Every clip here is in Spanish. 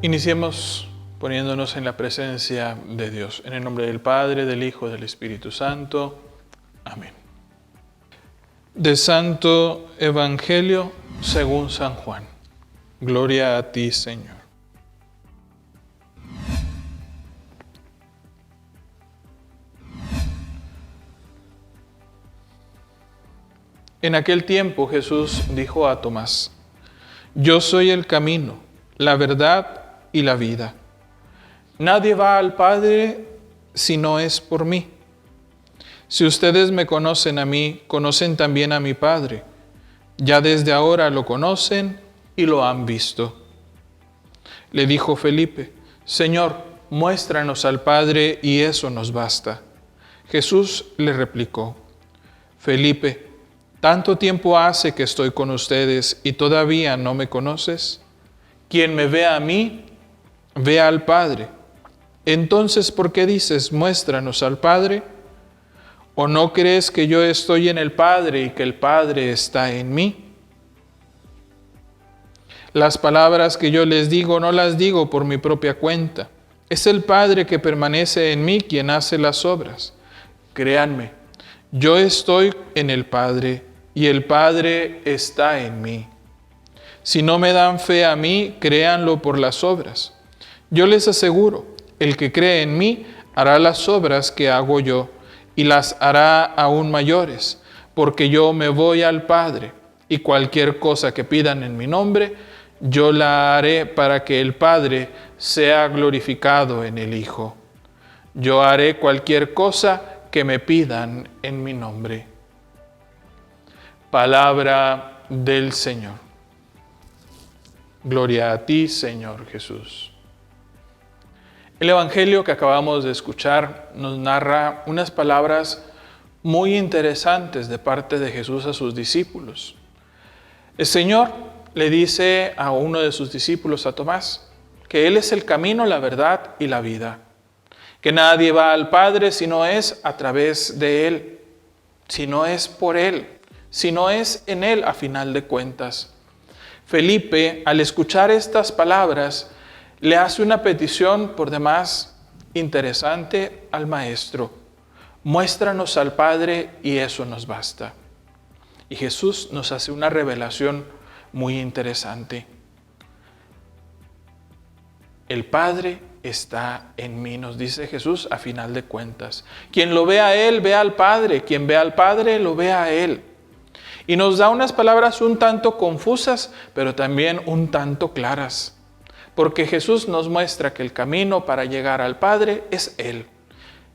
Iniciemos poniéndonos en la presencia de Dios. En el nombre del Padre, del Hijo, del Espíritu Santo. Amén. Del Santo Evangelio según San Juan. Gloria a ti, Señor. En aquel tiempo Jesús dijo a Tomás: Yo soy el camino, la verdad y la vida. Nadie va al Padre si no es por mí. Si ustedes me conocen a mí, conocen también a mi Padre. Ya desde ahora lo conocen y lo han visto. Le dijo Felipe: Señor, muéstranos al Padre y eso nos basta. Jesús le replicó: Felipe, ¿tanto tiempo hace que estoy con ustedes y todavía no me conoces? Quien me ve a mí, ve al Padre. Entonces, ¿por qué dices, muéstranos al Padre? ¿O no crees que yo estoy en el Padre y que el Padre está en mí? Las palabras que yo les digo no las digo por mi propia cuenta. Es el Padre que permanece en mí quien hace las obras. Créanme, yo estoy en el Padre y el Padre está en mí. Si no me dan fe a mí, créanlo por las obras. Yo les aseguro, el que cree en mí hará las obras que hago yo, y las hará aún mayores, porque yo me voy al Padre, y cualquier cosa que pidan en mi nombre, yo la haré para que el Padre sea glorificado en el Hijo. Yo haré cualquier cosa que me pidan en mi nombre. Palabra del Señor. Gloria a ti, Señor Jesús. El Evangelio que acabamos de escuchar nos narra unas palabras muy interesantes de parte de Jesús a sus discípulos. El Señor le dice a uno de sus discípulos, a Tomás, que Él es el camino, la verdad y la vida. Que nadie va al Padre si no es a través de Él, si no es por Él, si no es en Él a final de cuentas. Felipe, al escuchar estas palabras, le hace una petición por demás interesante al Maestro. Muéstranos al Padre y eso nos basta. Y Jesús nos hace una revelación muy interesante. El Padre está en mí, nos dice Jesús a final de cuentas. Quien lo ve a Él, ve al Padre. Quien ve al Padre, lo ve a Él. Y nos da unas palabras un tanto confusas, pero también un tanto claras. Porque Jesús nos muestra que el camino para llegar al Padre es Él.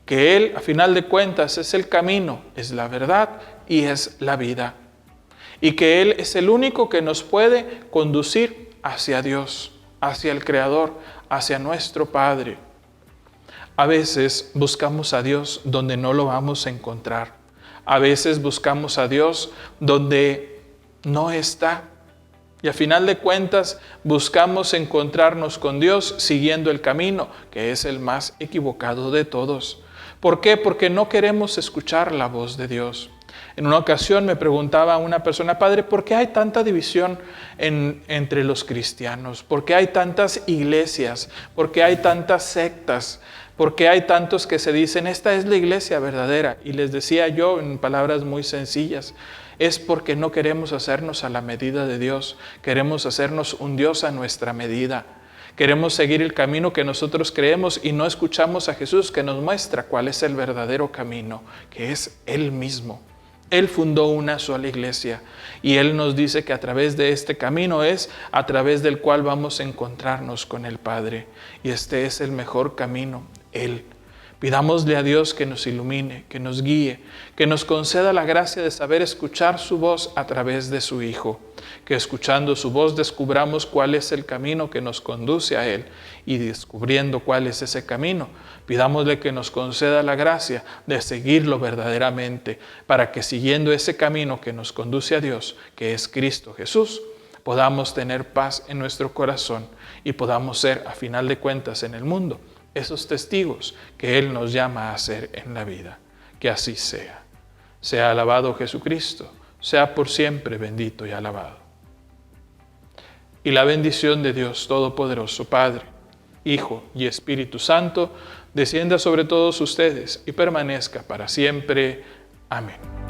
Que Él, a final de cuentas, es el camino, es la verdad y es la vida. Y que Él es el único que nos puede conducir hacia Dios, hacia el Creador, hacia nuestro Padre. A veces buscamos a Dios donde no lo vamos a encontrar. A veces buscamos a Dios donde no está. Y a final de cuentas buscamos encontrarnos con Dios siguiendo el camino, que es el más equivocado de todos. ¿Por qué? Porque no queremos escuchar la voz de Dios. En una ocasión me preguntaba una persona: Padre, ¿por qué hay tanta división entre los cristianos? ¿Por qué hay tantas iglesias? ¿Por qué hay tantas sectas? ¿Por qué hay tantos que se dicen, esta es la iglesia verdadera? Y les decía yo en palabras muy sencillas, es porque no queremos hacernos a la medida de Dios. Queremos hacernos un Dios a nuestra medida. Queremos seguir el camino que nosotros creemos y no escuchamos a Jesús, que nos muestra cuál es el verdadero camino, que es Él mismo. Él fundó una sola iglesia y Él nos dice que a través de este camino es a través del cual vamos a encontrarnos con el Padre. Y este es el mejor camino, Él. Pidámosle a Dios que nos ilumine, que nos guíe, que nos conceda la gracia de saber escuchar su voz a través de su Hijo. Que escuchando su voz descubramos cuál es el camino que nos conduce a Él. Y descubriendo cuál es ese camino, pidámosle que nos conceda la gracia de seguirlo verdaderamente, para que siguiendo ese camino que nos conduce a Dios, que es Cristo Jesús, podamos tener paz en nuestro corazón y podamos ser, a final de cuentas, en el mundo, esos testigos que Él nos llama a ser en la vida. Que así sea. Sea alabado Jesucristo, sea por siempre bendito y alabado. Y la bendición de Dios Todopoderoso, Padre, Hijo y Espíritu Santo, descienda sobre todos ustedes y permanezca para siempre. Amén.